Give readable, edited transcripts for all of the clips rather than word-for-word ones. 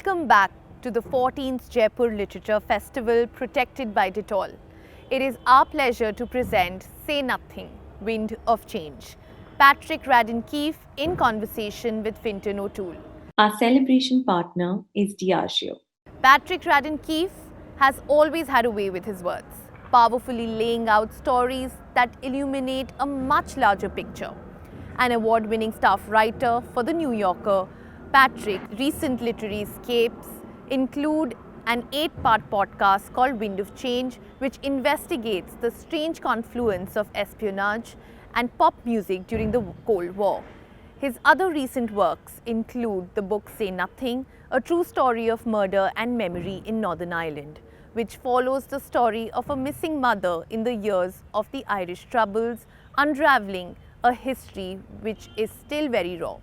Welcome back to the 14th Jaipur Literature Festival protected by Dettol. It is our pleasure to present Say Nothing, Wind of Change. Patrick Radden Keefe in conversation with Finton O'Toole. Our celebration partner is Diageo. Patrick Radden Keefe has always had a way with his words, powerfully laying out stories that illuminate a much larger picture. An award-winning staff writer for The New Yorker, Patrick's recent literary escapes include an 8-part podcast called Wind of Change, which investigates the strange confluence of espionage and pop music during the Cold War. His other recent works include the book Say Nothing, a true story of murder and memory in Northern Ireland, which follows the story of a missing mother in the years of the Irish Troubles, unraveling a history which is still very raw.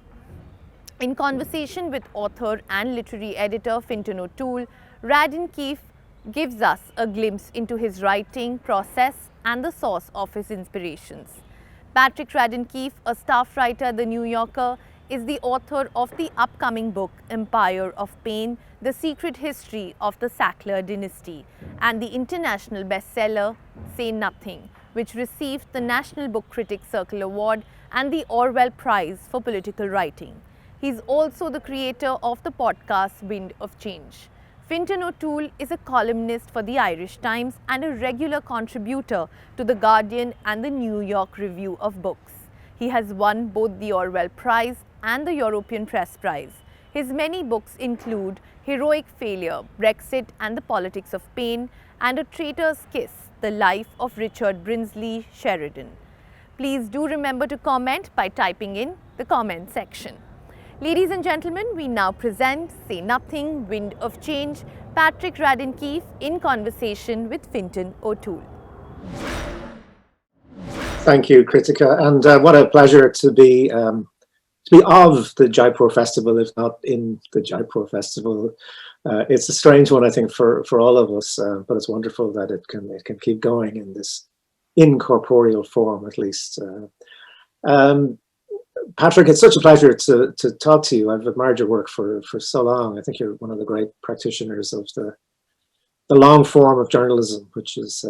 In conversation with author and literary editor Finton O'Toole, Radden Keefe gives us a glimpse into his writing process and the source of his inspirations. Patrick Radden Keefe, a staff writer at The New Yorker, is the author of the upcoming book Empire of Pain, The Secret History of the Sackler Dynasty, and the international bestseller Say Nothing, which received the National Book Critics Circle Award and the Orwell Prize for Political Writing. He's also the creator of the podcast Wind of Change. Finton O'Toole is a columnist for the Irish Times and a regular contributor to The Guardian and the New York Review of Books. He has won both the Orwell Prize and the European Press Prize. His many books include Heroic Failure, Brexit and the Politics of Pain, and A Traitor's Kiss, The Life of Richard Brinsley Sheridan. Please do remember to comment by typing in the comment section. Ladies and gentlemen, we now present Say Nothing, Wind of Change, Patrick Radden Keefe in conversation with Finton O'Toole. Thank you, Kritika, and what a pleasure to be of the Jaipur Festival, if not in the Jaipur Festival. It's a strange one, I think, for all of us, but it's wonderful that it can keep going in this incorporeal form, at least. Patrick, it's such a pleasure to talk to you. I've admired your work for so long. I think you're one of the great practitioners of the long form of journalism, which is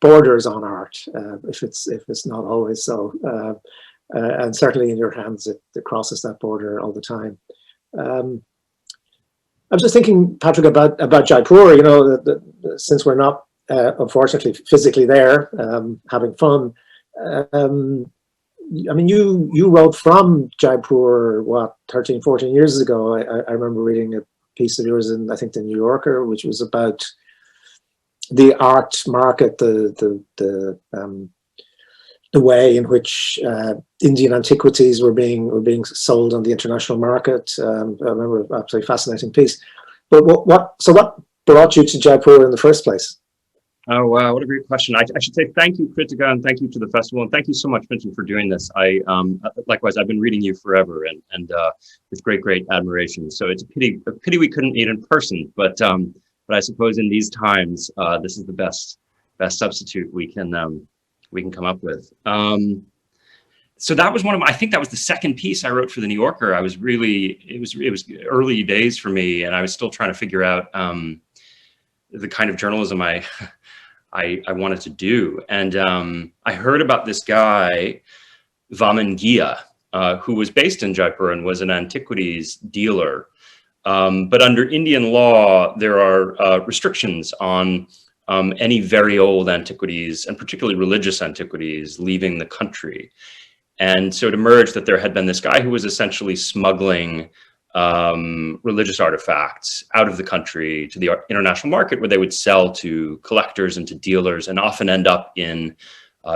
borders on art, if it's not always so, and certainly in your hands it crosses that border all the time. I was just thinking, Patrick, about Jaipur. You know, since we're not unfortunately physically there, having fun. I mean, you wrote from Jaipur, 13, 14 years ago. I remember reading a piece of yours in, I think, the New Yorker, which was about the art market, the way in which Indian antiquities were being sold on the international market. I remember an absolutely fascinating piece. But what brought you to Jaipur in the first place? Oh, wow, what a great question. I should say thank you, Kritika, and thank you to the festival, and thank you so much, Finton, for doing this. Likewise, I've been reading you forever, and with great admiration. So it's a pity we couldn't meet in person, but I suppose in these times, this is the best substitute we can come up with. So that was I think that was the second piece I wrote for the New Yorker. I was it was early days for me, and I was still trying to figure out the kind of journalism I wanted to do. And I heard about this guy, Radenkief, who was based in Jaipur and was an antiquities dealer. But under Indian law, there are restrictions on any very old antiquities, and particularly religious antiquities, leaving the country. And so it emerged that there had been this guy who was essentially smuggling religious artifacts out of the country to the international market, where they would sell to collectors and to dealers, and often end up in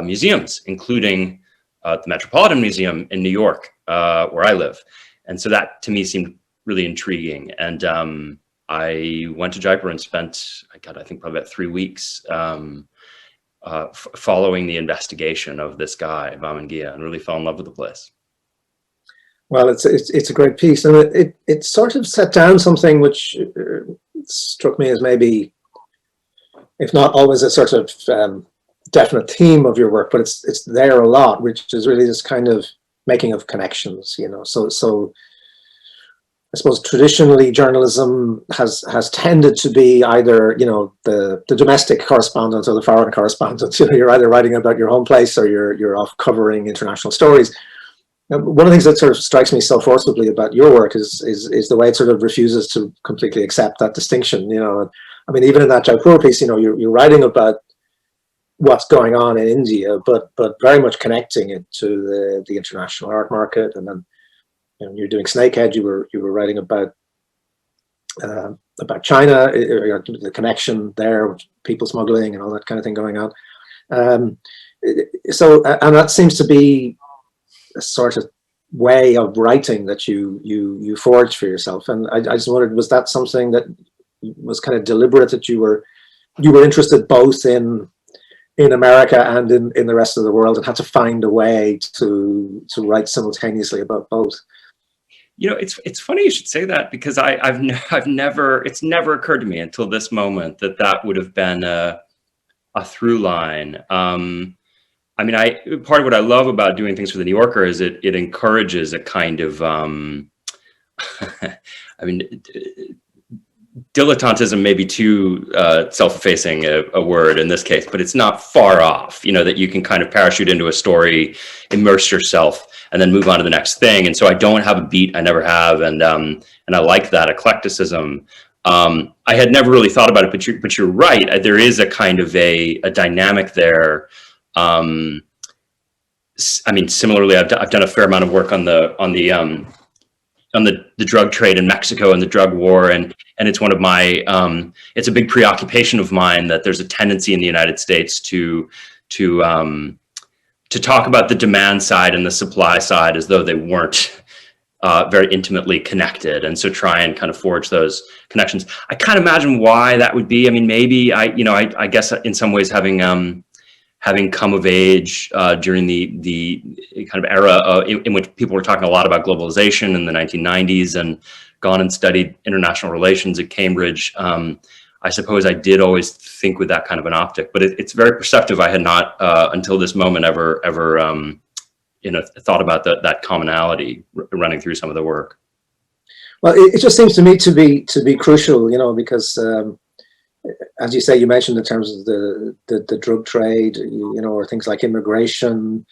museums, including the Metropolitan Museum in New York, where I live. And so that to me seemed really intriguing. And I went to Jaipur and spent, I think probably about 3 weeks following the investigation of this guy, Radenkief, and really fell in love with the place. Well, it's a great piece, and it sort of set down something which struck me as maybe, if not always, a sort of definite theme of your work, but it's there a lot, which is really this kind of making of connections, you know. So I suppose traditionally journalism has tended to be either, you know, the domestic correspondent or the foreign correspondent. You know, you're either writing about your home place or you're off covering international stories. One of the things that sort of strikes me so forcibly about your work is the way it sort of refuses to completely accept that distinction. You know, I mean, even in that Jaipur piece, you know, you're writing about what's going on in India, but very much connecting it to the international art market. And then, you know, you're doing Snakehead, you were writing about China, the connection there with people smuggling and all that kind of thing going on. So, and that seems to be a sort of way of writing that you forged for yourself. And I just wondered, was that something that was kind of deliberate, that you were interested both in America and in the rest of the world, and had to find a way to write simultaneously about both? You know, it's funny you should say that, because it's never occurred to me until this moment that would have been a through line. I mean, part of what I love about doing things for the New Yorker is it encourages a kind of, I mean, dilettantism may be too self-effacing a word in this case, but it's not far off, you know, that you can kind of parachute into a story, immerse yourself, and then move on to the next thing. And so I don't have a beat, I never have, and I like that eclecticism. I had never really thought about it, but you're right. There is a kind of a dynamic there. I mean, similarly, I've done a fair amount of work on the drug trade in Mexico and the drug war, and it's one of my it's a big preoccupation of mine that there's a tendency in the United States to talk about the demand side and the supply side as though they weren't very intimately connected, and so try and kind of forge those connections. I can't imagine why that would be. I mean, maybe I guess in some ways having come of age during the kind of era in which people were talking a lot about globalization in the 1990s, and gone and studied international relations at Cambridge, I suppose I did always think with that kind of an optic. But it's very perceptive. I had not until this moment ever thought about that commonality running through some of the work. Well, it just seems to me to be crucial, you know, because as you say, you mentioned in terms of the drug trade, you know, or things like immigration,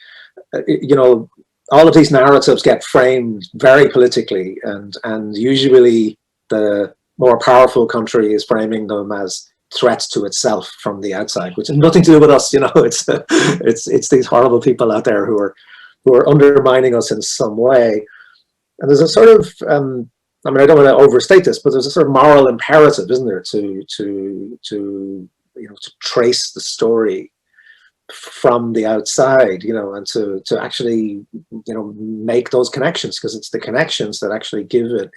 you know, all of these narratives get framed very politically, and usually the more powerful country is framing them as threats to itself from the outside, which has nothing to do with us. You know, it's these horrible people out there who are undermining us in some way. And there's a sort of I mean, I don't want to overstate this, but there's a sort of moral imperative, isn't there, to trace the story from the outside, you know, and to actually, you know, make those connections, because it's the connections that actually give it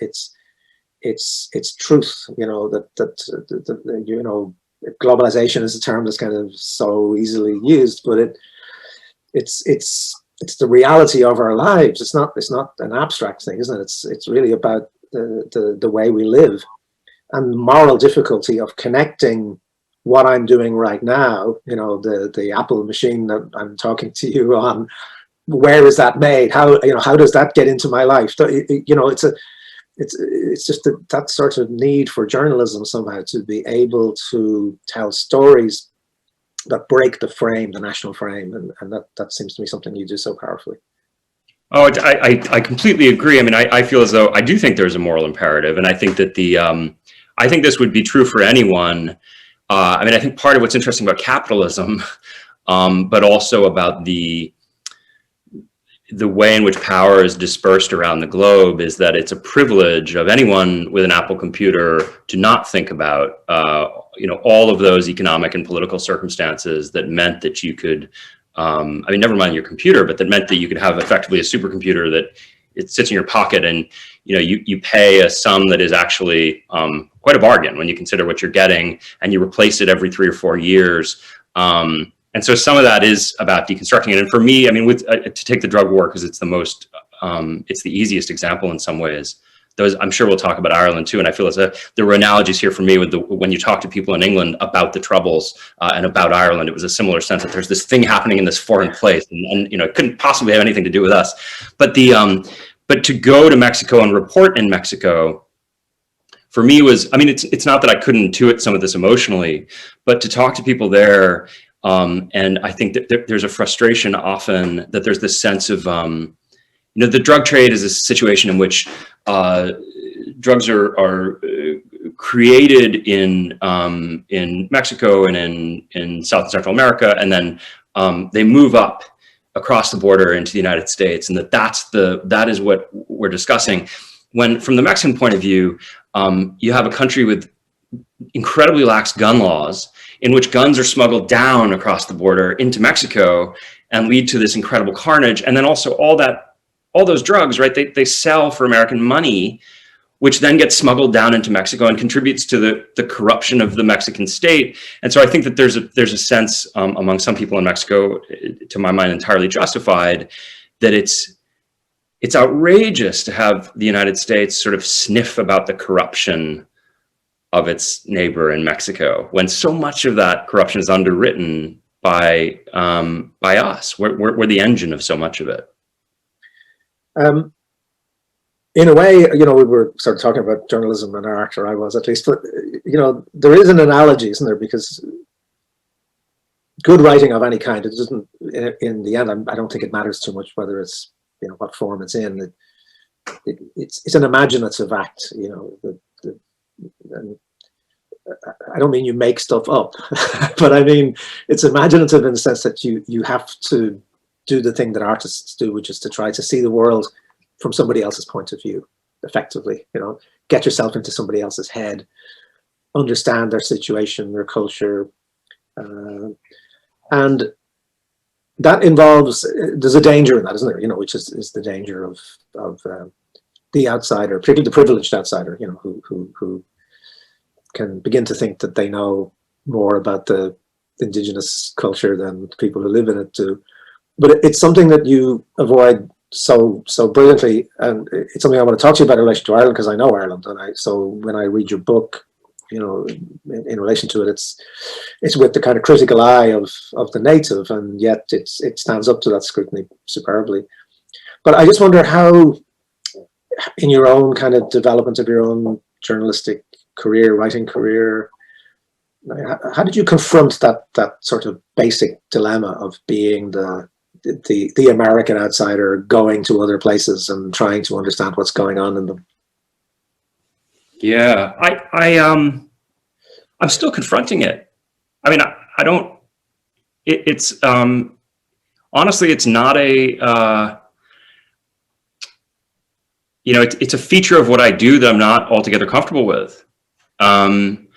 its truth. You know, that you know, globalization is a term that's kind of so easily used, but it's the reality of our lives. It's not an abstract thing, isn't it? It's really about the way we live, and the moral difficulty of connecting what I'm doing right now, you know, the Apple machine that I'm talking to you on, where is that made? How does that get into my life? You know, it's just that sort of need for journalism somehow to be able to tell stories that break the frame, the national frame, and that seems to me something you do so powerfully. Oh, I completely agree. I mean, I feel as though I do think there's a moral imperative, and I think that I think this would be true for anyone. I mean, I think part of what's interesting about capitalism, but also about the way in which power is dispersed around the globe, is that it's a privilege of anyone with an Apple computer to not think about, you know, all of those economic and political circumstances that meant that you could. I mean, never mind your computer, but that meant that you could have effectively a supercomputer that it sits in your pocket, and you know, you pay a sum that is actually quite a bargain when you consider what you're getting, and you replace it every 3 or 4 years. And so some of that is about deconstructing it. And for me, I mean, to take the drug war, because it's it's the easiest example in some ways. I'm sure we'll talk about Ireland too, and I feel as if there were analogies here for me with when you talk to people in England about the Troubles and about Ireland. It was a similar sense that there's this thing happening in this foreign place, and you know, it couldn't possibly have anything to do with us. But But to go to Mexico and report in Mexico, for me was, I mean, it's not that I couldn't intuit some of this emotionally, but to talk to people there, and I think that there's a frustration often that there's this sense of, the drug trade is a situation in which drugs are created in Mexico and in South and Central America, and then they move up across the border into the United States, and that is what we're discussing. When, from the Mexican point of view, you have a country with incredibly lax gun laws, in which guns are smuggled down across the border into Mexico and lead to this incredible carnage, and then also all those drugs, right? They sell for American money, which then gets smuggled down into Mexico and contributes to the corruption of the Mexican state. And so I think that there's a sense among some people in Mexico, to my mind, entirely justified, that it's outrageous to have the United States sort of sniff about the corruption of its neighbor in Mexico, when so much of that corruption is underwritten by us. We're the engine of so much of it. In a way, we were sort of talking about journalism and art, or I was at least, but, there is an analogy, isn't there? Because good writing of any kind, it doesn't, in the end, I don't think it matters too much whether it's, what form it's in. It's an imaginative act, and I don't mean you make stuff up, but I mean, it's imaginative in the sense that you have to do the thing that artists do, which is to try to see the world from somebody else's point of view, effectively, get yourself into somebody else's head, understand their situation, their culture, and that involves, there's a danger in that, isn't there? Which is the danger of the outsider, particularly the privileged outsider, who can begin to think that they know more about the indigenous culture than people who live in it do. But it's something that you avoid so brilliantly, and it's something I want to talk to you about in relation to Ireland, because I know Ireland, and so when I read your book, in relation to it, it's with the kind of critical eye of the native, and yet it stands up to that scrutiny superbly. But I just wonder how, in your own kind of development of your own journalistic career, writing career, how did you confront that sort of basic dilemma of being the American outsider going to other places and trying to understand what's going on in them? Yeah, I'm still confronting it. I mean, I don't. It's honestly, it's not a. It's a feature of what I do that I'm not altogether comfortable with, and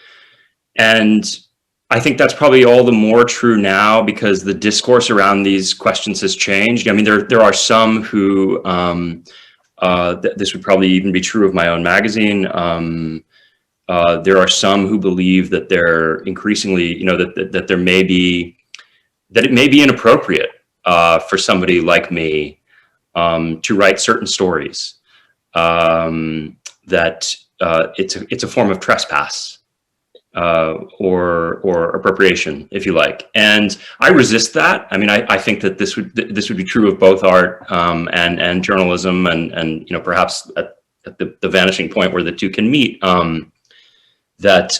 I think that's probably all the more true now because the discourse around these questions has changed. I mean, there are some who, this would probably even be true of my own magazine. There are some who believe that they're increasingly, that it may be inappropriate for somebody like me to write certain stories. That it's a form of trespass. Or appropriation, if you like, and I resist that. I mean, I think that this would be true of both art and journalism, and perhaps at the vanishing point where the two can meet, that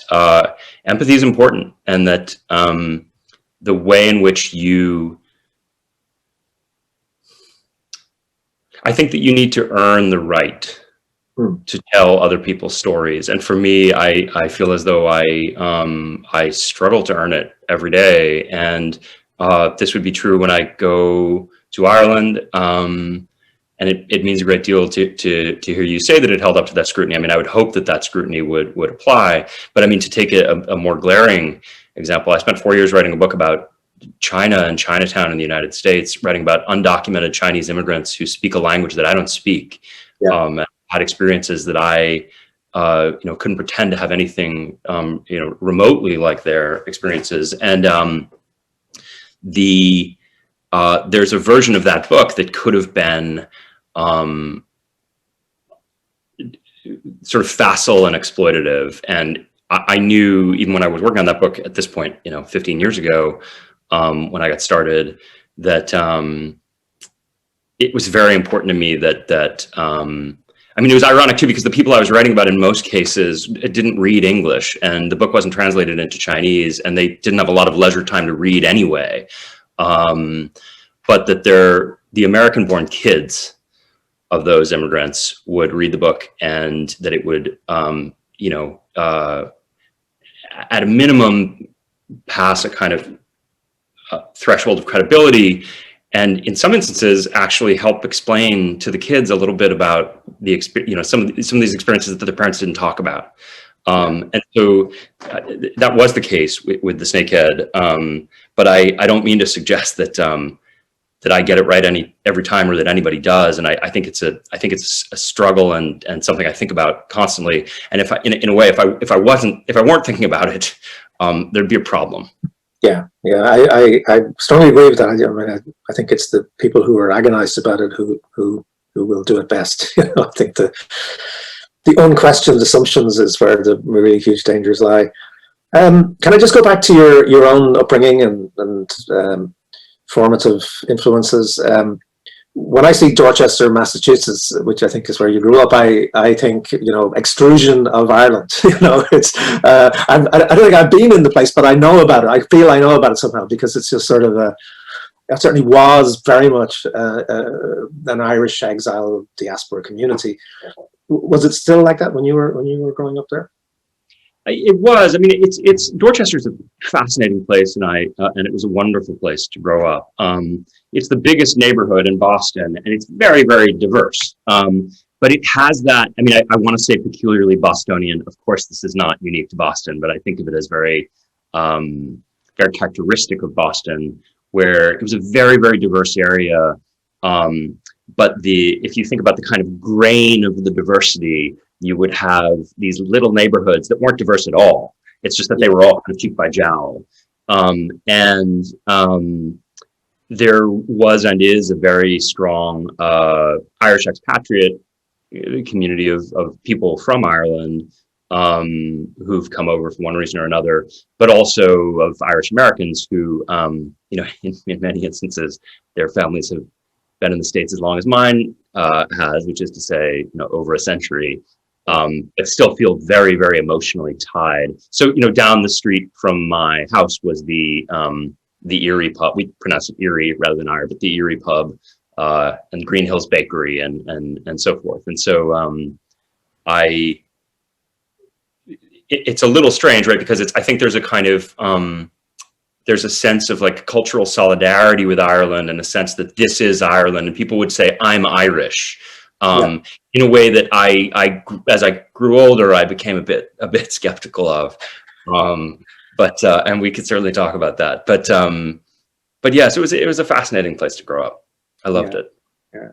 empathy is important, and that the way in which I think that you need to earn the right to tell other people's stories. And for me, I feel as though I struggle to earn it every day. And this would be true when I go to Ireland. And it means a great deal to hear you say that it held up to that scrutiny. I mean, I would hope that scrutiny would apply. But I mean, to take a more glaring example, I spent 4 years writing a book about China and Chinatown in the United States, writing about undocumented Chinese immigrants who speak a language that I don't speak. Yeah. Had experiences that I, couldn't pretend to have anything, remotely like their experiences. And there's a version of that book that could have been sort of facile and exploitative. And I knew, even when I was working on that book at this point, 15 years ago, when I got started, that it was very important to me that I mean, it was ironic too, because the people I was writing about in most cases didn't read English, and the book wasn't translated into Chinese, and they didn't have a lot of leisure time to read anyway. But that the American-born kids of those immigrants would read the book, and that it would, you know, at a minimum, pass a kind of threshold of credibility, and in some instances actually help explain to the kids a little bit about the experience, you know, some of these experiences that the parents didn't talk about. And so that was the case with the Snakehead. But I don't mean to suggest that that I get it right every time, or that anybody does. And I think it's a struggle and something I think about constantly. And if I, in a way, if I weren't thinking about it, there'd be a problem. Yeah, I strongly agree with that. I mean, I think it's the people who are agonized about it who will do it best. You know, I think the unquestioned assumptions is where the really huge dangers lie. Can I just go back to your own upbringing and formative influences? When I see Dorchester, Massachusetts, which I think is where you grew up, I think, you know, extrusion of Ireland. You know, it's I don't think I've been in the place, but I know about it. I feel I know about it somehow, because it's just sort of it certainly was very much an Irish exile diaspora community. Was it still like that when you were growing up there? It was. I mean, it's Dorchester's a fascinating place, and it was a wonderful place to grow up. It's the biggest neighborhood in Boston, and it's very, very diverse. But it has that. I mean, I want to say peculiarly Bostonian. Of course, this is not unique to Boston, but I think of it as very, very characteristic of Boston, where it was a very, very diverse area. But if you think about the kind of grain of the diversity, you would have these little neighborhoods that weren't diverse at all. It's just that they were all kind of cheek by jowl. There was and is a very strong Irish expatriate community of people from Ireland who've come over for one reason or another, but also of Irish Americans who, you know, in many instances, their families have been in the States as long as mine has, which is to say, you know, over a century. But still feel very, very emotionally tied. So, you know, down the street from my house was the Erie pub. We pronounce it Erie rather than Ire, but the Erie pub, and Green Hills Bakery and so forth. And so it's a little strange, right? Because I think there's a kind of there's a sense of like cultural solidarity with Ireland, and a sense that this is Ireland, and people would say, I'm Irish. In a way that I as I grew older, I became a bit skeptical of, and we could certainly talk about that. But yes, it was a fascinating place to grow up. I loved it. Yeah,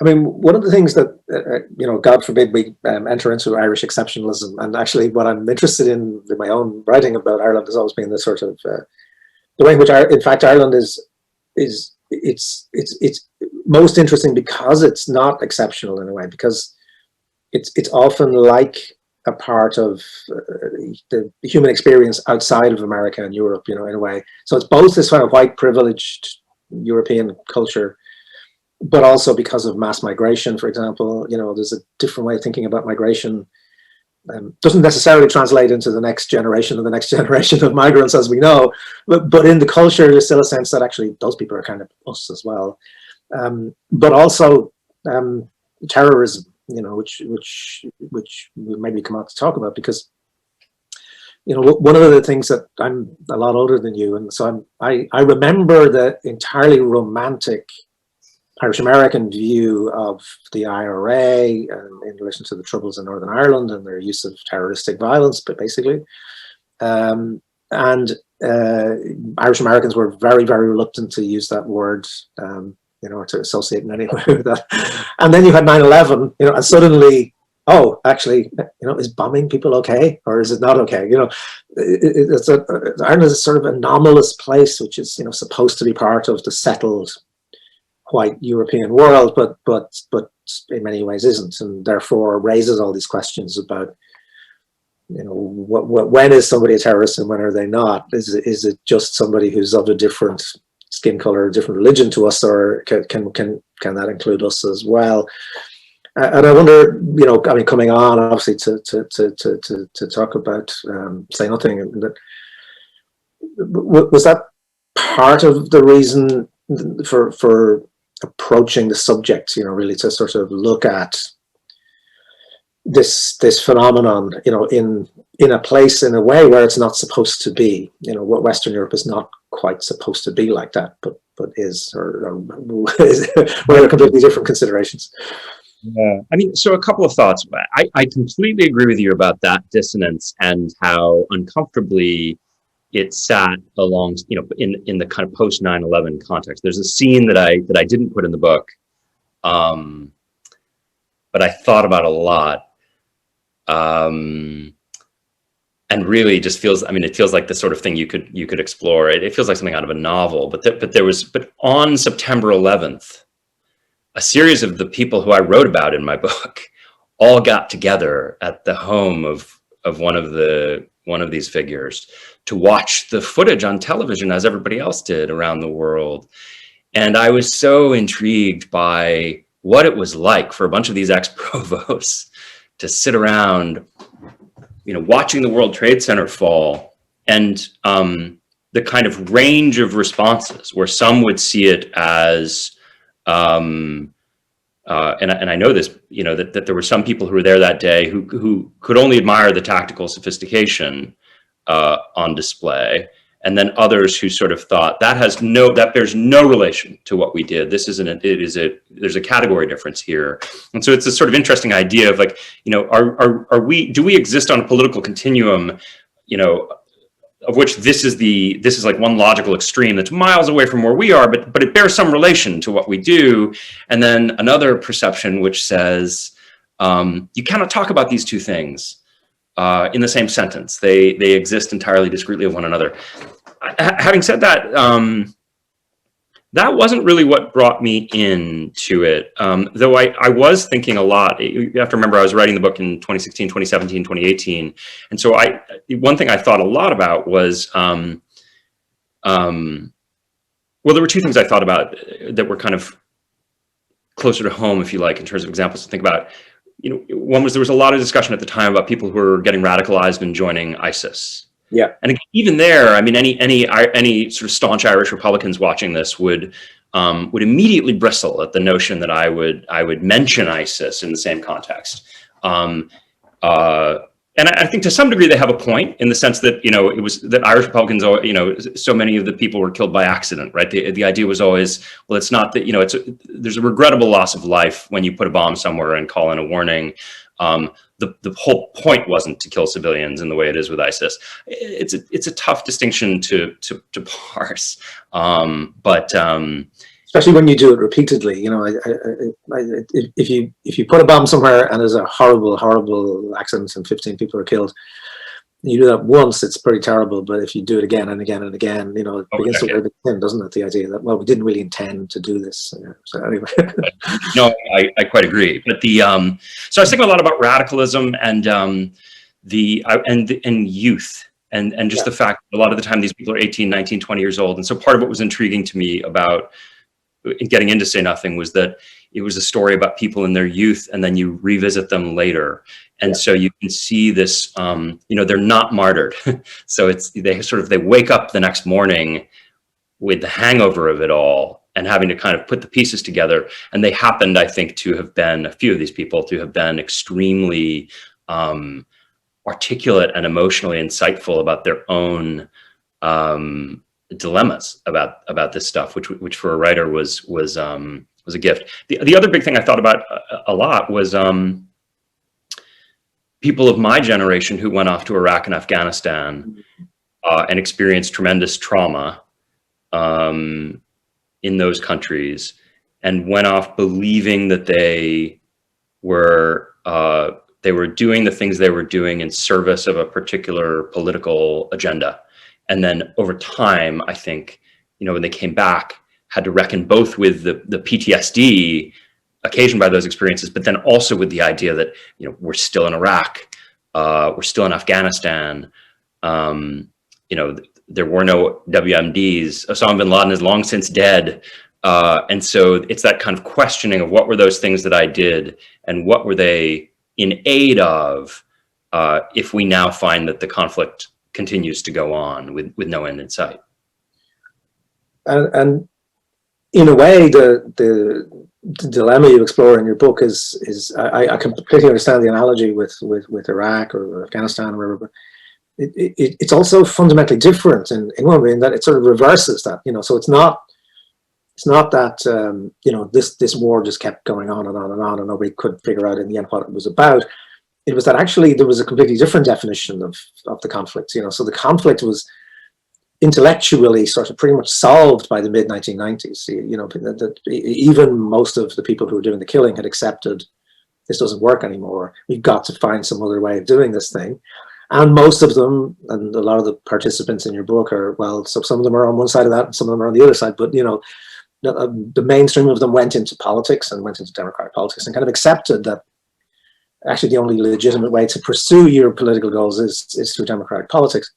I mean, one of the things that you know, God forbid we enter into Irish exceptionalism, and actually, what I'm interested in my own writing about Ireland has always been the sort of the way in which, in fact, Ireland is it's most interesting because it's not exceptional in a way, because it's often like a part of the human experience outside of America and Europe, you know, in a way. So it's both this kind of white privileged European culture, but also because of mass migration, for example. You know, there's a different way of thinking about migration. Doesn't necessarily translate into the next generation of migrants, as we know, but in the culture, there's still a sense that actually those people are kind of us as well. But also terrorism, you know, which we maybe come out to talk about, because, you know, one of the things that I'm a lot older than you, and so I remember the entirely romantic Irish American view of the IRA in relation to the troubles in Northern Ireland and their use of terroristic violence, but basically, and Irish Americans were very, very reluctant to use that word, you know, or to associate in any way with that. And then you had 9/11, you know, and suddenly, oh, actually, you know, is bombing people okay, or is it not okay? You know, Ireland is a sort of anomalous place, which is, you know, supposed to be part of the settled white European world, but in many ways isn't, and therefore raises all these questions about, you know, when is somebody a terrorist and when are they not? Is it just somebody who's of a different skin color, a different religion to us, or can that include us as well? And I wonder, you know, I mean, coming on obviously to talk about Say Nothing, was that part of the reason for approaching the subject, you know, really to sort of look at this phenomenon, you know, in a place, in a way where it's not supposed to be, you know, what Western Europe is not quite supposed to be like that, but is, or is, what are completely different considerations? Yeah, I mean, so a couple of thoughts. I completely agree with you about that dissonance and how uncomfortably it sat along, you know, in the kind of post 9/11 context. There's a scene that I didn't put in the book, but I thought about a lot, and really just feels. I mean, it feels like the sort of thing you could explore. It feels like something out of a novel. But on September 11th, a series of the people who I wrote about in my book all got together at the home of one of these figures to watch the footage on television as everybody else did around the world. And I was so intrigued by what it was like for a bunch of these ex-provosts to sit around, you know, watching the World Trade Center fall, and the kind of range of responses where some would see it as and I know this, you know, that there were some people who were there that day who could only admire the tactical sophistication on display, and then others who sort of thought that bears no relation to what we did. This isn't there's a category difference here. And so it's a sort of interesting idea of, like, you know, do we exist on a political continuum, you know, of which this is like one logical extreme that's miles away from where we are, but it bears some relation to what we do. And then another perception which says you cannot talk about these two things in the same sentence. They exist entirely discretely of one another. Having said that, that wasn't really what brought me into it. Though I was thinking a lot. You have to remember, I was writing the book in 2016, 2017, 2018. And so one thing I thought a lot about was, well, there were two things I thought about that were kind of closer to home, if you like, in terms of examples to think about. You know, one was, there was a lot of discussion at the time about people who were getting radicalized and joining ISIS. Yeah, and even there, I mean, any sort of staunch Irish Republicans watching this would immediately bristle at the notion that I would mention ISIS in the same context. And I think to some degree they have a point, in the sense that, you know, it was that Irish Republicans, you know, so many of the people were killed by accident, right? The idea was always, well, it's not that, you know, there's a regrettable loss of life when you put a bomb somewhere and call in a warning. The whole point wasn't to kill civilians in the way it is with ISIS. It's a tough distinction to parse, but especially when you do it repeatedly. You know, if you put a bomb somewhere and there's a horrible accident and 15 people are killed, you do that once, it's pretty terrible. But if you do it again and again and again, you know, it begins to wear the thin, doesn't it? The idea that, well, we didn't really intend to do this. So anyway. No, I quite agree. But so I was thinking a lot about radicalism and youth. And just the fact that a lot of the time these people are 18, 19, 20 years old. And so part of what was intriguing to me about getting into Say Nothing was that it was a story about people in their youth, and then you revisit them later. And so you can see this, you know, they're not martyred. So they wake up the next morning with the hangover of it all and having to kind of put the pieces together. And they happened, I think, to have been, a few of these people, to have been extremely articulate and emotionally insightful about their own dilemmas about this stuff, which for a writer was a gift. The other big thing I thought about a lot was people of my generation who went off to Iraq and Afghanistan and experienced tremendous trauma in those countries, and went off believing that they were doing the things they were doing in service of a particular political agenda. And then over time, I think, you know, when they came back, had to reckon both with the PTSD occasioned by those experiences, but then also with the idea that, you know, we're still in Iraq, we're still in Afghanistan, you know, there were no WMDs. Osama bin Laden is long since dead. And so it's that kind of questioning of what were those things that I did and what were they in aid of, if we now find that the conflict continues to go on with no end in sight. And in a way, the dilemma you explore in your book is I completely understand the analogy with Iraq or Afghanistan or wherever, but it's also fundamentally different in one way, in that it sort of reverses that, so it's not that this war just kept going on and on and on and nobody could figure out in the end what it was about. It was that actually there was a completely different definition of the conflict. So the conflict was intellectually sort of pretty much solved by the mid-1990s. That even most of the people who were doing the killing had accepted this doesn't work anymore. We've got to find some other way of doing this thing. And most of them, and a lot of the participants in your book are, well, so some of them are on one side of that and some of them are on the other side, but the mainstream of them went into politics and went into democratic politics and kind of accepted that actually the only legitimate way to pursue your political goals is through democratic politics.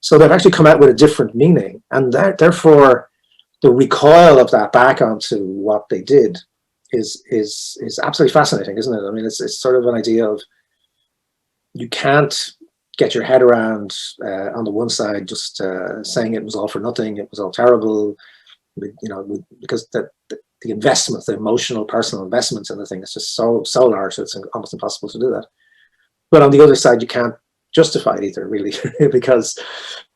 So they've actually come out with a different meaning, and therefore the recoil of that back onto what they did is absolutely fascinating, isn't it? I mean, it's sort of an idea of you can't get your head around on the one side just saying it was all for nothing, it was all terrible, because the investment, the emotional, personal investments in the thing is just so large that it's almost impossible to do that. But on the other side, you can't justify it either, really, because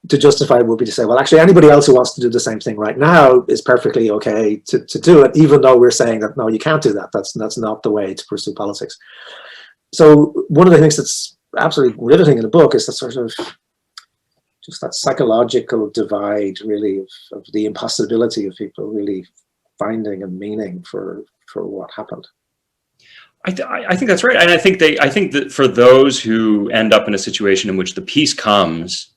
to justify it would be to say, well, actually, anybody else who wants to do the same thing right now is perfectly okay to do it, even though we're saying that, no, you can't do that. That's not the way to pursue politics. So one of the things that's absolutely riveting in the book is the sort of just that psychological divide, really, of the impossibility of people really finding a meaning for what happened. I think that's right, and I think that for those who end up in a situation in which the peace comes,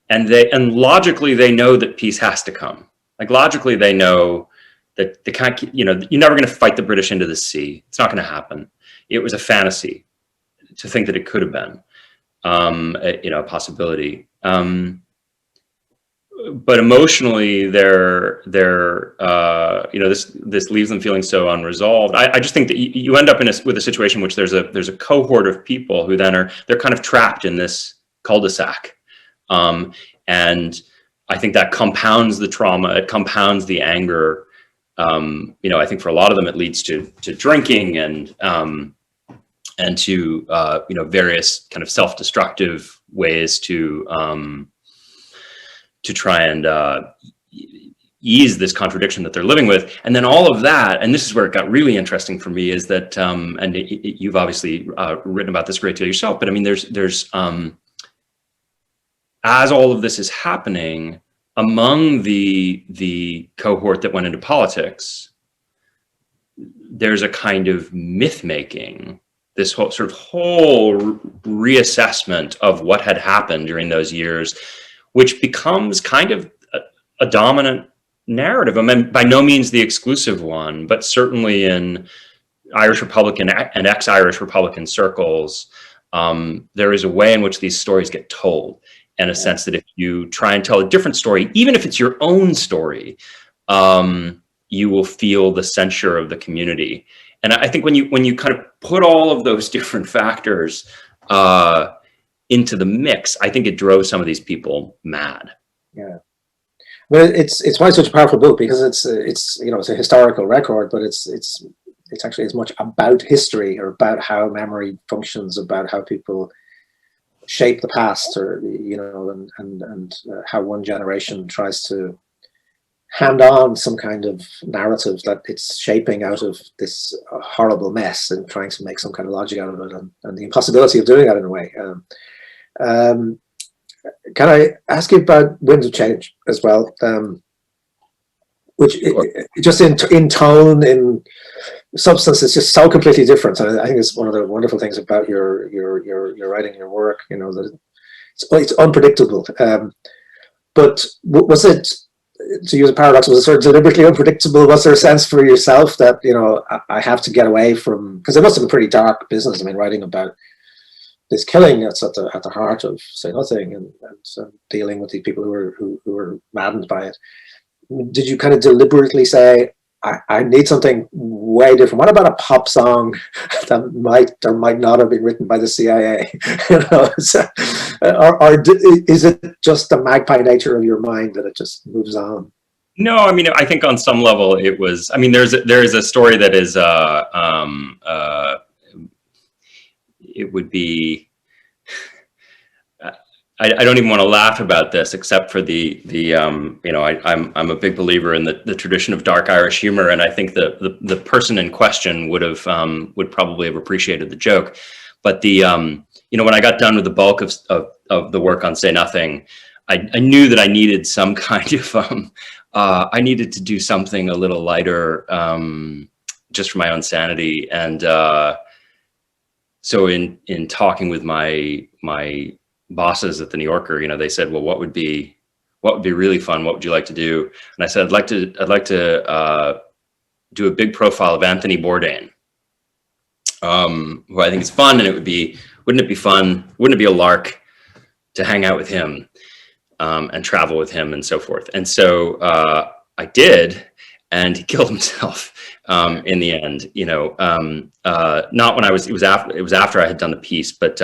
and logically they know that peace has to come. Like logically they know that they can't. You're never going to fight the British into the sea. It's not going to happen. It was a fantasy to think that it could have been, a possibility. But emotionally, this leaves them feeling so unresolved. I just think that you end up with a situation in which there's a cohort of people who then they're kind of trapped in this cul-de-sac, and I think that compounds the trauma. It compounds the anger. I think for a lot of them, it leads to drinking and to various kind of self-destructive ways to try and ease this contradiction that they're living with. And then all of that, and this is where it got really interesting for me, is that, you've obviously written about this a great deal yourself, but I mean, there's as all of this is happening among the cohort that went into politics, there's a kind of myth making, this whole reassessment of what had happened during those years, which becomes kind of a dominant narrative. I mean, by no means the exclusive one, but certainly in Irish Republican and ex-Irish Republican circles, there is a way in which these stories get told, and a sense that if you try and tell a different story, even if it's your own story, you will feel the censure of the community. And I think when you kind of put all of those different factors into the mix, I think it drove some of these people mad. Yeah, well, it's why it's such a powerful book, because it's a historical record, but it's actually as much about history, or about how memory functions, about how people shape the past, or and how one generation tries to hand on some kind of narrative that it's shaping out of this horrible mess and trying to make some kind of logic out of it, and the impossibility of doing that in a way. Can I ask you about Winds of Change as well? Which just in tone, in substance, is just so completely different. And I think it's one of the wonderful things about your writing, your work. That it's unpredictable. But was it, to use a paradox, was it sort of deliberately unpredictable? Was there a sense for yourself that I have to get away from, because it must have been a pretty dark business. I mean, writing about this killing that's at the heart of Say Nothing, and dealing with the people who were maddened by it. Did you kind of deliberately say, I need something way different? What about a pop song that might or might not have been written by the CIA? Or is it just the magpie nature of your mind that it just moves on? No, I mean, I think on some level it was. I mean, there is a story that is it would be. I don't even want to laugh about this, except for the I'm a big believer in the tradition of dark Irish humor, and I think the person in question would probably have appreciated the joke. But when I got done with the bulk of the work on Say Nothing, I knew that I needed some kind of I needed to do something a little lighter, just for my own sanity, and so in talking with my bosses at the New Yorker, they said, well, what would be really fun? What would you like to do? And I said, I'd like to do a big profile of Anthony Bourdain, who I think is fun. And wouldn't it be fun? Wouldn't it be a lark to hang out with him, and travel with him and so forth? And so, I did, and he killed himself, in the end, not when it was after I had done the piece, but,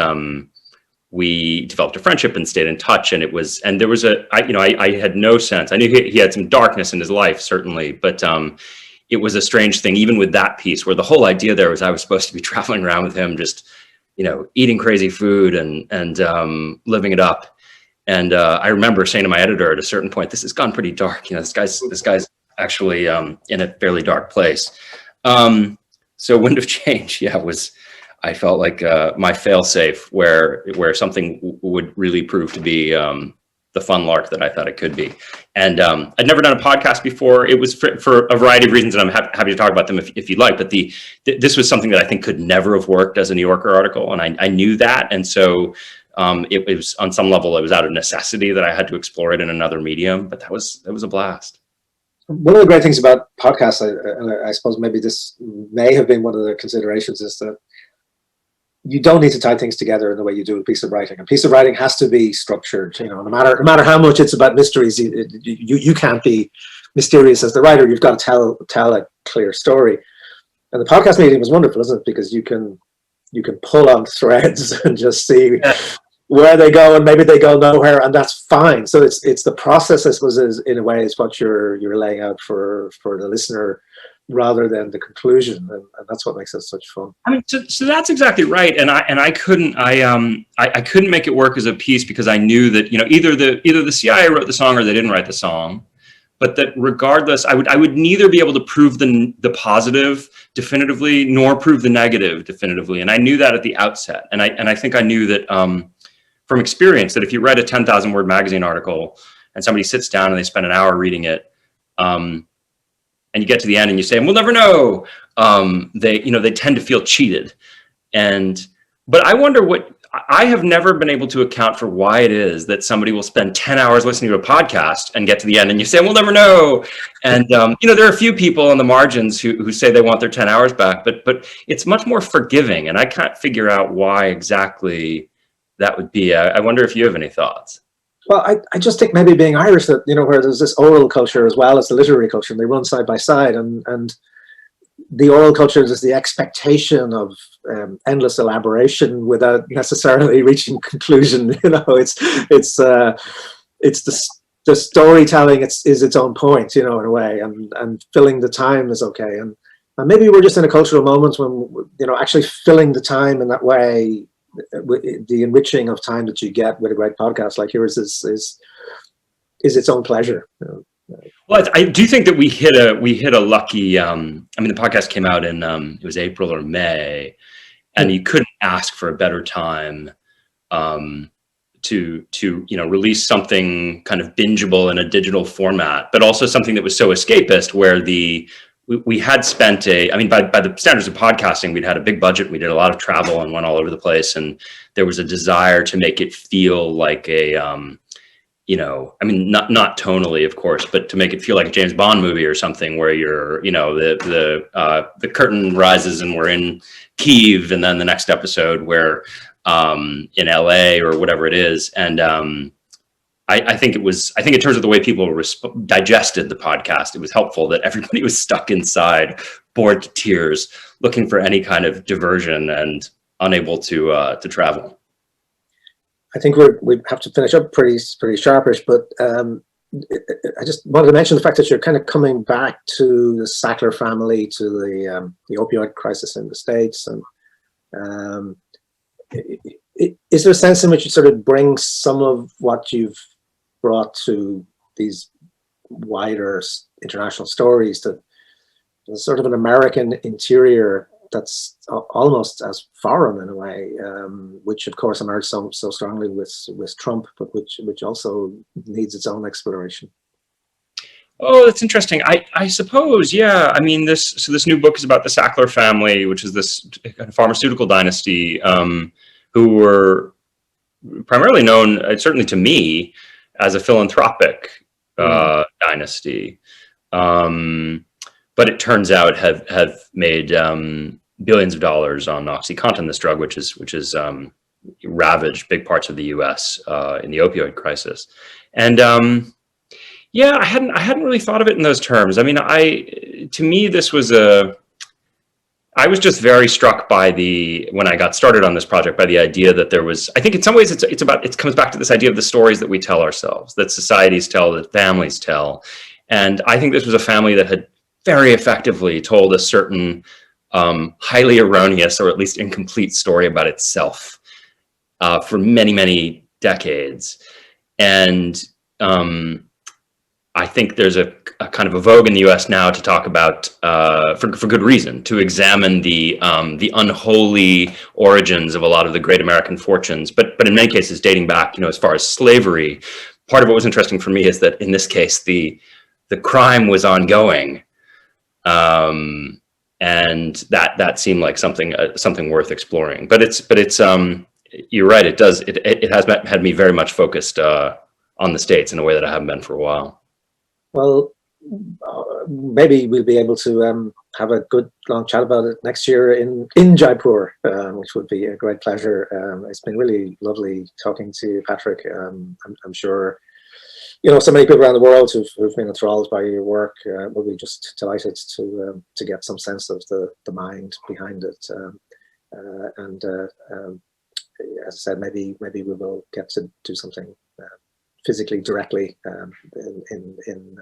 we developed a friendship and stayed in touch, and there was I had no sense. I knew he had some darkness in his life, certainly, but it was a strange thing, even with that piece, where the whole idea there was I was supposed to be traveling around with him, just eating crazy food and living it up. And I remember saying to my editor at a certain point, "This has gone pretty dark. This guy's actually in a fairly dark place." So Wind of Change, I felt like my fail-safe, where something would really prove to be the fun lark that I thought it could be. And I'd never done a podcast before. It was for a variety of reasons, and I'm happy to talk about them if you'd like. But this was something that I think could never have worked as a New Yorker article, and I knew that. And so it was, on some level, it was out of necessity that I had to explore it in another medium. But that was a blast. One of the great things about podcasts, and I suppose maybe this may have been one of the considerations, is that you don't need to tie things together in the way you do a piece of writing. A piece of writing has to be structured. No matter how much it's about mysteries, you can't be mysterious as the writer. You've got to tell a clear story. And the podcast medium is wonderful, isn't it? Because you can pull on threads and just see where they go, and maybe they go nowhere, and that's fine. So it's the process, I suppose, in a way, is what you're laying out for the listener, rather than the conclusion, and that's what makes it such fun. I mean, so that's exactly right. And I couldn't make it work as a piece, because I knew that either the CIA wrote the song or they didn't write the song, but that regardless, I would neither be able to prove the positive definitively nor prove the negative definitively, and I knew that at the outset. And I think I knew that from experience, that if you read a 10,000 word magazine article and somebody sits down and they spend an hour reading it, and you get to the end and you say, "We'll never know," they tend to feel cheated. But I wonder I have never been able to account for why it is that somebody will spend 10 hours listening to a podcast and get to the end and you say, "We'll never know." And, there are a few people on the margins who say they want their 10 hours back, but it's much more forgiving. And I can't figure out why exactly that would be. I wonder if you have any thoughts. Well, I just think maybe being Irish, that, where there's this oral culture as well as the literary culture, and they run side by side, and the oral culture is the expectation of endless elaboration without necessarily reaching conclusion. It's the storytelling is its own point, in a way, and filling the time is okay. And maybe we're just in a cultural moment when, actually filling the time in that way, the enriching of time that you get with a great podcast like yours is its own pleasure. Well, I do think that we hit a lucky. The podcast came out in it was April or May, and you couldn't ask for a better time to release something kind of bingeable in a digital format, but also something that was so escapist, where we had spent by the standards of podcasting, we'd had a big budget. We did a lot of travel and went all over the place. And there was a desire to make it feel like a, not tonally, of course, but to make it feel like a James Bond movie or something, where you're, the curtain rises and we're in Kyiv. And then the next episode where in LA or whatever it is. And I think in terms of the way people digested the podcast, it was helpful that everybody was stuck inside, bored to tears, looking for any kind of diversion and unable to travel. I think we have to finish up pretty sharpish, but I just wanted to mention the fact that you're kind of coming back to the Sackler family, to the opioid crisis in the States, and is there a sense in which you sort of bring some of what you've brought to these wider international stories, that there's sort of an American interior that's almost as foreign in a way, which of course emerged so strongly with Trump, but which also needs its own exploration? Oh, that's interesting. I suppose, yeah. I mean, this new book is about the Sackler family, which is this pharmaceutical dynasty, who were primarily known, certainly to me, as a philanthropic dynasty, but it turns out have made billions of dollars on OxyContin, this drug, which is ravaged big parts of the U.S. In the opioid crisis. And yeah, I hadn't really thought of it in those terms. I mean, to me, this was I was just very struck by when I got started on this project, by the idea that there was, I think in some ways it comes back to this idea of the stories that we tell ourselves, that societies tell, that families tell. And I think this was a family that had very effectively told a certain highly erroneous, or at least incomplete, story about itself for many, many decades. And I think there's a kind of a vogue in the U.S. now to talk about, for good reason, to examine the unholy origins of a lot of the great American fortunes, but in many cases dating back, as far as slavery. Part of what was interesting for me is that in this case, the crime was ongoing, and that seemed like something worth exploring. But it's you're right. It has had me very much focused on the States in a way that I haven't been for a while. Well, maybe we'll be able to have a good long chat about it next year in Jaipur, which would be a great pleasure. It's been really lovely talking to you, Patrick. I'm sure so many people around the world who've been enthralled by your work will be just delighted to get some sense of the mind behind it. And as I said, maybe we will get to do something physically directly in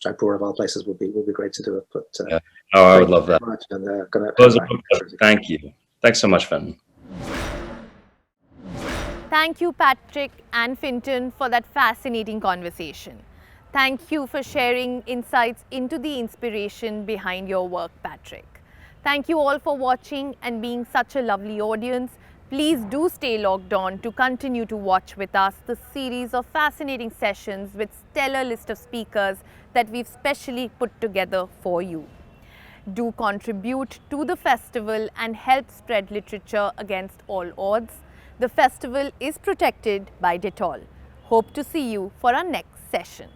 Jaipur of all places would be great to do it. But yeah. I would love that. And, thank you. Thanks so much, Finton. Thank you, Patrick and Finton, for that fascinating conversation. Thank you for sharing insights into the inspiration behind your work, Patrick. Thank you all for watching and being such a lovely audience. Please do stay logged on to continue to watch with us the series of fascinating sessions with stellar list of speakers that we've specially put together for you. Do contribute to the festival and help spread literature against all odds. The festival is protected by Dettol. Hope to see you for our next session.